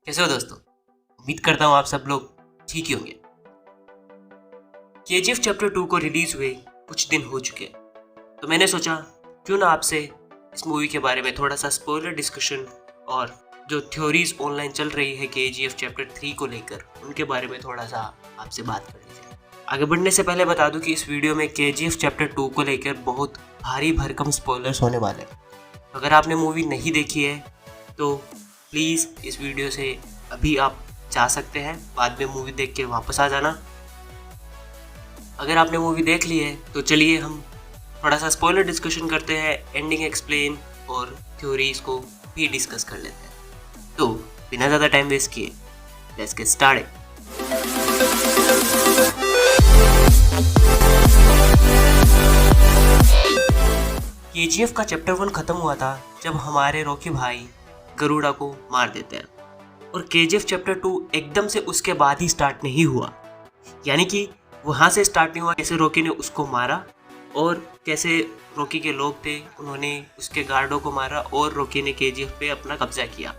कैसे हो दोस्तों? उम्मीद करता हूँ आप सब लोग ठीक ही होंगे। केजीएफ चैप्टर 2 को रिलीज हुए कुछ दिन हो चुके हैं, तो मैंने सोचा क्यों ना आपसे इस मूवी के बारे में थोड़ा सा स्पॉइलर डिस्कशन और जो थ्योरीज ऑनलाइन चल रही है केजीएफ चैप्टर 3 को लेकर उनके बारे में थोड़ा सा आपसे बात कर लीजिए। आगे बढ़ने से पहले बता दूं कि इस वीडियो में केजीएफ चैप्टर 2 को लेकर बहुत भारी भरकम स्पॉयलर्स होने वाले हैं। अगर आपने मूवी नहीं देखी है तो प्लीज़ इस वीडियो से अभी आप जा सकते हैं, बाद में मूवी देख के वापस आ जाना। अगर आपने मूवी देख ली है तो चलिए हम थोड़ा सा स्पॉइलर डिस्कशन करते हैं, एंडिंग एक्सप्लेन और थ्योरीज को भी डिस्कस कर लेते हैं। तो बिना ज़्यादा टाइम वेस्ट किए लेट्स गेट स्टार्टेड। केजीएफ का चैप्टर 1 खत्म हुआ था जब हमारे रॉकी भाई गरुड़ा को मार देते हैं, और केजीएफ चैप्टर 2 एकदम से उसके बाद ही स्टार्ट नहीं हुआ। यानी कि वहाँ से स्टार्ट नहीं हुआ कैसे रॉकी ने उसको मारा और कैसे रॉकी के लोग थे उन्होंने उसके गार्डों को मारा और रॉकी ने केजीएफ पे अपना कब्जा किया,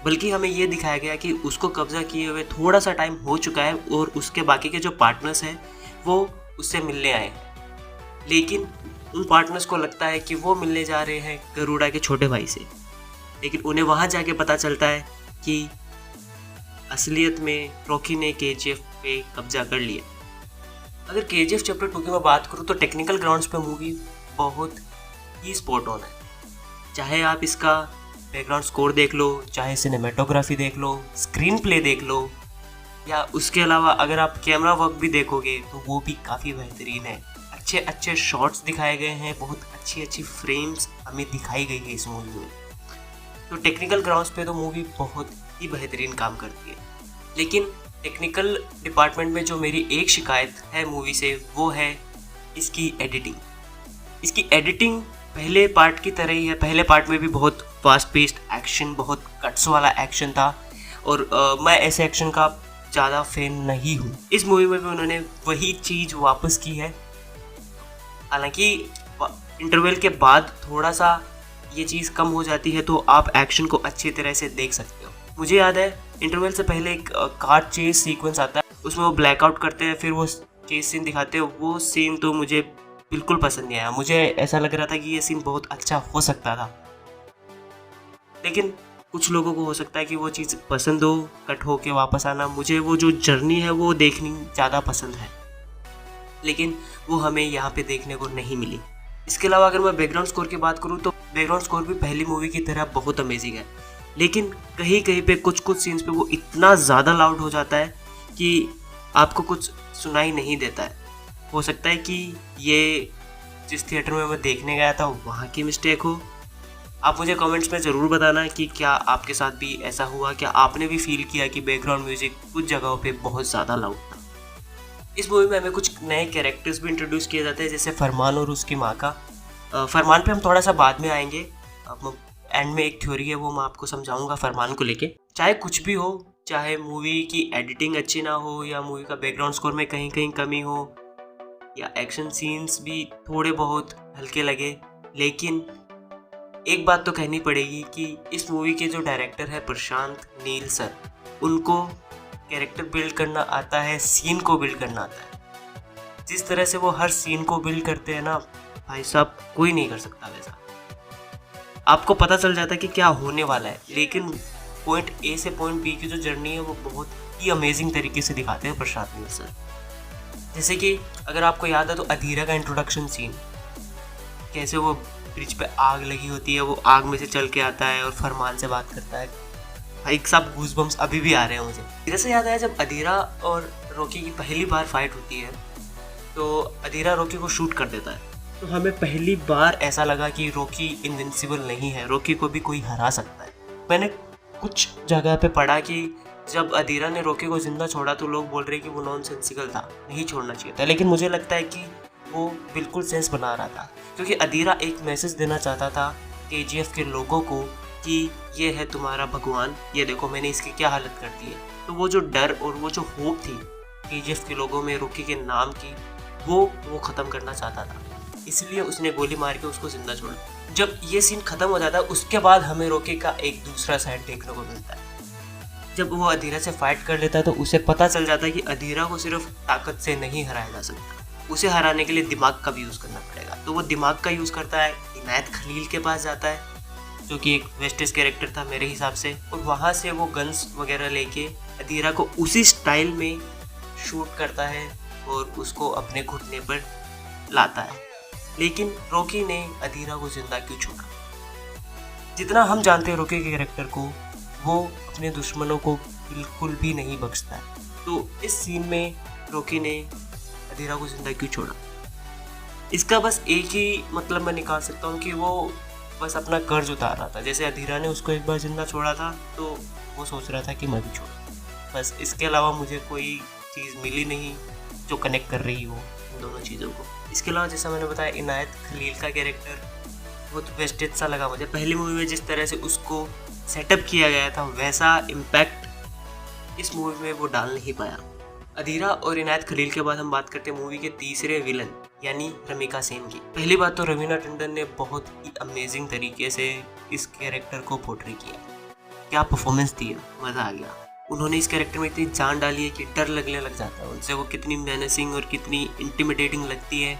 बल्कि हमें ये दिखाया गया कि उसको कब्जा किए हुए थोड़ा सा टाइम हो चुका है और उसके बाकी के जो पार्टनर्स हैं वो उससे मिलने आए हैं। लेकिन उन पार्टनर्स को लगता है कि वो मिलने जा रहे हैं गरुड़ा के छोटे भाई से, लेकिन उन्हें वहाँ जाके पता चलता है कि असलियत में रॉकी ने केजीएफ पे कब्जा कर लिया। अगर केजीएफ चैप्टर 2 की मैं बात करूँ तो टेक्निकल ग्राउंड्स पे मूवी बहुत ही स्पॉट ऑन है। चाहे आप इसका बैकग्राउंड स्कोर देख लो, चाहे सिनेमेटोग्राफी देख लो, स्क्रीन प्ले देख लो, या उसके अलावा अगर आप कैमरा वर्क भी देखोगे तो वो भी काफ़ी बेहतरीन है। अच्छे अच्छे शॉट्स दिखाए गए हैं, बहुत अच्छी अच्छी फ्रेम्स हमें दिखाई गई है इस मूवी में। तो टेक्निकल ग्राउंड्स पे तो मूवी बहुत ही बेहतरीन काम करती है। लेकिन टेक्निकल डिपार्टमेंट में जो मेरी एक शिकायत है मूवी से वो है इसकी एडिटिंग। इसकी एडिटिंग पहले पार्ट की तरह ही है। पहले पार्ट में भी बहुत फास्ट पेस्ड एक्शन, बहुत कट्स वाला एक्शन था, और मैं ऐसे एक्शन का ज़्यादा फैन नहीं हूँ। इस मूवी में भी उन्होंने वही चीज़ वापस की है। हालांकि इंटरवल के बाद थोड़ा सा ये चीज़ कम हो जाती है तो आप एक्शन को अच्छी तरह से देख सकते हो। मुझे याद है इंटरवल से पहले एक कार चेस सीक्वेंस आता है, उसमें वो ब्लैकआउट करते हैं, फिर वो चेस सीन दिखाते हैं। वो सीन तो मुझे बिल्कुल पसंद नहीं आया। मुझे ऐसा लग रहा था कि ये सीन बहुत अच्छा हो सकता था, लेकिन कुछ लोगों को हो सकता है कि वो चीज़ पसंद हो, कट हो के वापस आना। मुझे वो जो जर्नी है वो देखनी ज़्यादा पसंद है, लेकिन वो हमें यहाँ पे देखने को नहीं मिली। इसके अलावा अगर मैं बैकग्राउंड स्कोर की बात करूँ तो बैकग्राउंड स्कोर भी पहली मूवी की तरह बहुत अमेजिंग है, लेकिन कहीं कहीं पे कुछ सीन्स पे वो इतना ज़्यादा लाउड हो जाता है कि आपको कुछ सुनाई नहीं देता है। हो सकता है कि ये जिस थिएटर में मैं देखने गया था वहाँ की मिस्टेक हो। आप मुझे कमेंट्स में ज़रूर बताना कि क्या आपके साथ भी ऐसा हुआ, क्या आपने भी फील किया कि बैकग्राउंड म्यूज़िक कुछ जगहों पे बहुत ज़्यादा लाउड था। इस मूवी में हमें कुछ नए कैरेक्टर्स भी इंट्रोड्यूस किए जाते हैं, जैसे फरमान और उसकी माँ का। फरमान पे हम थोड़ा सा बाद में आएंगे। एंड में एक थ्योरी है वो मैं आपको समझाऊंगा फरमान को लेके। चाहे कुछ भी हो, चाहे मूवी की एडिटिंग अच्छी ना हो, या मूवी का बैकग्राउंड स्कोर में कहीं कहीं कमी हो, या एक्शन सीन्स भी थोड़े बहुत हल्के लगे, लेकिन एक बात तो कहनी पड़ेगी कि इस मूवी के जो डायरेक्टर है प्रशांत नील सर, उनको कैरेक्टर बिल्ड करना आता है, सीन को बिल्ड करना आता है। जिस तरह से वो हर सीन को बिल्ड करते हैं ना भाई साहब, कोई नहीं कर सकता वैसा। आपको पता चल जाता है कि क्या होने वाला है, लेकिन पॉइंट ए से पॉइंट बी की जो जर्नी है वो बहुत ही अमेजिंग तरीके से दिखाते हैं प्रशांत नील सर। जैसे कि अगर आपको याद है तो अधीरा का इंट्रोडक्शन सीन, कैसे वो ब्रिज पे आग लगी होती है, वो आग में से चल के आता है और फरमान से बात करता है। भाई साहब गूज़बम्स अभी भी आ रहे हैं मुझे। जैसे याद आया जब अधीरा और रॉकी की पहली बार फाइट होती है तो अधीरा रॉकी को शूट कर देता है, तो हमें पहली बार ऐसा लगा कि रॉकी इनविंसिबल नहीं है, रॉकी को भी कोई हरा सकता है। मैंने कुछ जगह पे पढ़ा कि जब अधीरा ने रॉकी को जिंदा छोड़ा तो लोग बोल रहे कि वो नॉनसेंसिकल था, नहीं छोड़ना चाहिए था, लेकिन मुझे लगता है कि वो बिल्कुल सेंस बना रहा था, क्योंकि अधीरा एक मैसेज देना चाहता था केजीएफ के लोगों को कि ये है तुम्हारा भगवान, ये देखो मैंने इसकी क्या हालत कर दी है। तो वो जो डर और वो जो होप थी केजीएफ के लोगों में रॉकी के नाम की, वो ख़त्म करना चाहता था, इसलिए उसने गोली मार के उसको जिंदा छोड़ा। जब ये सीन खत्म हो जाता है उसके बाद हमें रॉकी का एक दूसरा साइड देखने को मिलता है। जब वो अधीरा से फाइट कर लेता है तो उसे पता चल जाता है कि अधीरा को सिर्फ ताकत से नहीं हराया जा सकता, उसे हराने के लिए दिमाग का भी यूज़ करना पड़ेगा। तो वो दिमाग का यूज़ करता है, इनायत खलील के पास जाता है जो कि एक वेस्टेज कैरेक्टर था मेरे हिसाब से, और वहाँ से वो गन्स वगैरह लेके अधीरा को उसी स्टाइल में शूट करता है और उसको अपने घुटने पर लाता है। लेकिन रॉकी ने अधीरा को जिंदा क्यों छोड़ा? जितना हम जानते हैं रॉकी के कैरेक्टर को, वो अपने दुश्मनों को बिल्कुल भी नहीं बख्शता है। तो इस सीन में रॉकी ने अधीरा को जिंदा क्यों छोड़ा? इसका बस एक ही मतलब मैं निकाल सकता हूँ कि वो बस अपना कर्ज उतार रहा था। जैसे अधीरा ने उसको एक बार जिंदा छोड़ा था तो वो सोच रहा था कि मैं भी छोड़ूं। बस इसके अलावा मुझे कोई चीज़ मिली नहीं जो कनेक्ट कर रही हो इन दोनों चीज़ों को। इसके अलावा जैसा मैंने बताया, इनायत खलील का कैरेक्टर बहुत वेस्टेज सा लगा मुझे। पहली मूवी में जिस तरह से उसको सेटअप किया गया था वैसा इम्पैक्ट इस मूवी में वो डाल नहीं पाया। अधीरा और इनायत खलील के बाद हम बात करते हैं मूवी के तीसरे विलन यानी रमिका सेन की। पहली बात तो रवीना टंडन ने बहुत ही अमेजिंग तरीके से इस कैरेक्टर को पोर्ट्रे किया। क्या परफॉर्मेंस दी है, मज़ा आ गया। उन्होंने इस कैरेक्टर में इतनी जान डाली है कि डर लगने लग जाता है उनसे। वो कितनी मेनेसिंग और कितनी इंटिमिडेटिंग लगती है,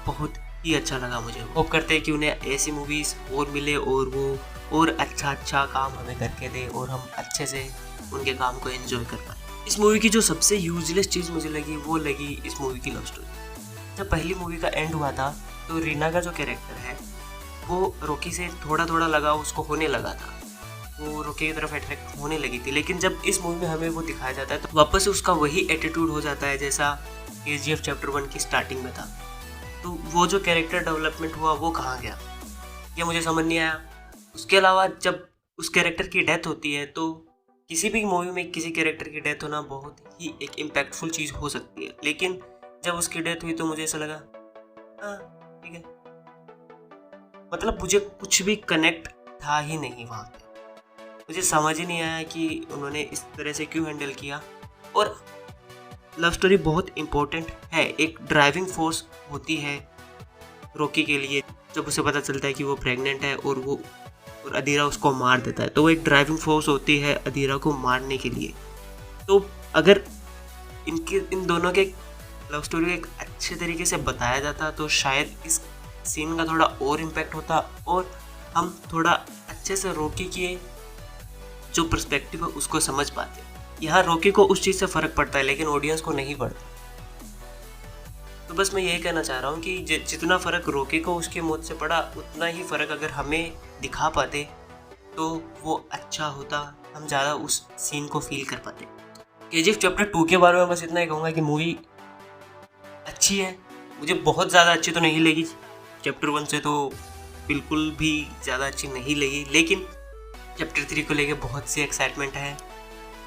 बहुत ही अच्छा लगा मुझे। होप करते हैं कि उन्हें ऐसी मूवीज़ और मिले और वो और अच्छा काम हमें करके दे और हम अच्छे से उनके काम को एंजॉय कर पाए। इस मूवी की जो सबसे यूजलेस चीज़ मुझे लगी वो लगी इस मूवी की लव स्टोरी। जब पहली मूवी का एंड हुआ था तो रीना का जो कैरेक्टर है वो रॉकी से थोड़ा थोड़ा लगाव उसको होने लगा था, वो रॉकी की तरफ अट्रैक्ट होने लगी थी। लेकिन जब इस मूवी में हमें वो दिखाया जाता है तो वापस से उसका वही एटीट्यूड हो जाता है जैसा KGF चैप्टर 1 की स्टार्टिंग में था। तो वो जो कैरेक्टर डेवलपमेंट हुआ वो कहाँ गया, ये मुझे समझ नहीं आया। उसके अलावा जब उस कैरेक्टर की डेथ होती है तो किसी भी मूवी में किसी कैरेक्टर की डेथ होना बहुत ही एक इम्पैक्टफुल चीज़ हो सकती है, लेकिन जब उसकी डेथ हुई तो मुझे ऐसा लगा हाँ ठीक है, मतलब मुझे कुछ भी कनेक्ट था ही नहीं वहाँ पे। मुझे समझ ही नहीं आया कि उन्होंने इस तरह से क्यों हैंडल किया। और लव स्टोरी बहुत इम्पोर्टेंट है, एक ड्राइविंग फोर्स होती है रॉकी के लिए। जब उसे पता चलता है कि वो प्रेग्नेंट है और अधीरा उसको मार देता है तो वो एक ड्राइविंग फोर्स होती है अधीरा को मारने के लिए। तो अगर इन दोनों के लव स्टोरी को एक अच्छे तरीके से बताया जाता तो शायद इस सीन का थोड़ा और इम्पैक्ट होता और हम थोड़ा अच्छे से रॉकी के जो पर्सपेक्टिव है उसको समझ पाते। यहाँ रॉकी को उस चीज़ से फ़र्क पड़ता है लेकिन ऑडियंस को नहीं पड़ता। तो बस मैं यही कहना चाह रहा हूँ कि जितना फ़र्क रॉकी को उसकी मौत से पड़ा उतना ही फ़र्क अगर हमें दिखा पाते तो वो अच्छा होता, हम ज़्यादा उस सीन को फील कर पाते। KGF चैप्टर 2 के बारे में बस इतना ही कहूँगा कि मूवी अच्छी है, मुझे बहुत ज़्यादा अच्छी तो नहीं लगी, चैप्टर 1 से तो बिल्कुल भी ज़्यादा अच्छी नहीं लगी, लेकिन चैप्टर 3 को लेके बहुत सी एक्साइटमेंट है।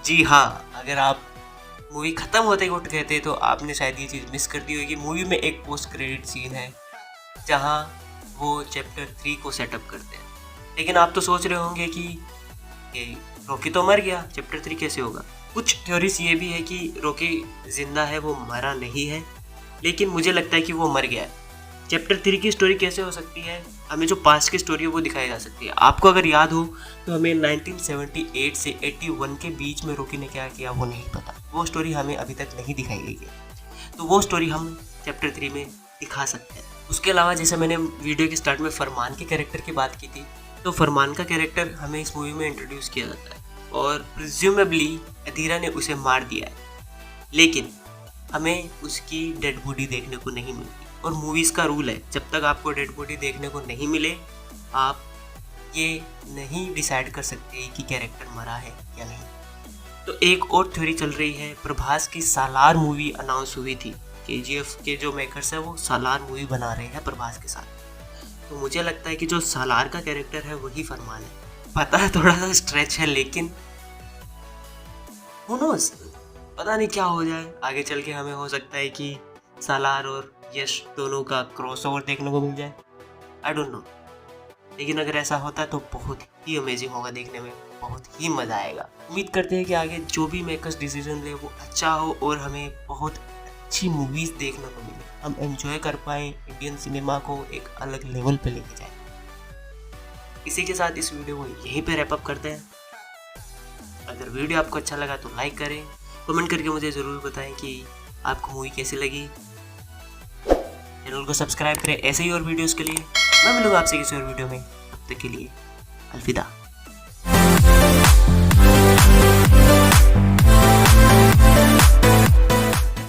जी हाँ, अगर आप मूवी ख़त्म होते ही उठ गए थे तो आपने शायद ये चीज़ मिस कर दी होगी। मूवी में एक पोस्ट क्रेडिट सीन है जहाँ वो चैप्टर 3 को सेटअप करते हैं, लेकिन आप तो सोच रहे होंगे कि रॉकी तो मर गया, चैप्टर 3 कैसे होगा। कुछ थ्योरीज ये भी है कि रॉकी जिंदा है, वो मरा नहीं है, लेकिन मुझे लगता है कि वो मर गया है। चैप्टर 3 की स्टोरी कैसे हो सकती है, हमें जो पास्ट की स्टोरी है वो दिखाई जा सकती है। आपको अगर याद हो तो हमें 1978 से 81 के बीच में रॉकी ने क्या किया वो नहीं पता, वो स्टोरी हमें अभी तक नहीं दिखाई गई है, तो वो स्टोरी हम चैप्टर 3 में दिखा सकते हैं। उसके अलावा जैसे मैंने वीडियो के स्टार्ट में फरमान के कैरेक्टर की बात की थी, तो फरमान का कैरेक्टर हमें इस मूवी में इंट्रोड्यूस किया जाता है और प्रिज्यूमेबली अधीरा ने उसे मार दिया है, लेकिन हमें उसकी डेड बॉडी देखने को नहीं मिलती। और मूवीज़ का रूल है, जब तक आपको डेड बॉडी देखने को नहीं मिले आप ये नहीं डिसाइड कर सकते कि कैरेक्टर मरा है या नहीं। तो एक और थ्योरी चल रही है, प्रभास की सालार मूवी अनाउंस हुई थी, KGF के जो मेकर्स हैं वो सालार मूवी बना रहे हैं प्रभास के साथ, तो मुझे लगता है कि जो सालार का कैरेक्टर है वही फरमान है। पता है थोड़ा सा स्ट्रेच है, लेकिन who knows, पता नहीं क्या हो जाए आगे चल के। हमें हो सकता है कि सालार और यश दोनों का क्रॉसओवर देखने को मिल जाए, आई डोंट नो, लेकिन अगर ऐसा होता है तो बहुत ही अमेजिंग होगा, देखने में बहुत ही मज़ा आएगा। उम्मीद करते हैं कि आगे जो भी मेकर्स डिसीजन ले वो अच्छा हो और हमें बहुत अच्छी मूवीज़ देखने को मिले, हम एंजॉय कर पाएँ, इंडियन सिनेमा को एक अलग लेवल पे लेके जाए। इसी के साथ इस वीडियो को यहीं पे रैप अप करते हैं। अगर वीडियो आपको अच्छा लगा तो लाइक करें, कमेंट करके मुझे ज़रूर बताएं कि आपको मूवी कैसी लगी। चैनल को सब्सक्राइब करें ऐसे ही और वीडियोस के लिए। मैं मिलूंगा आपसे किसी और वीडियो में, तब तक के लिए अलविदा।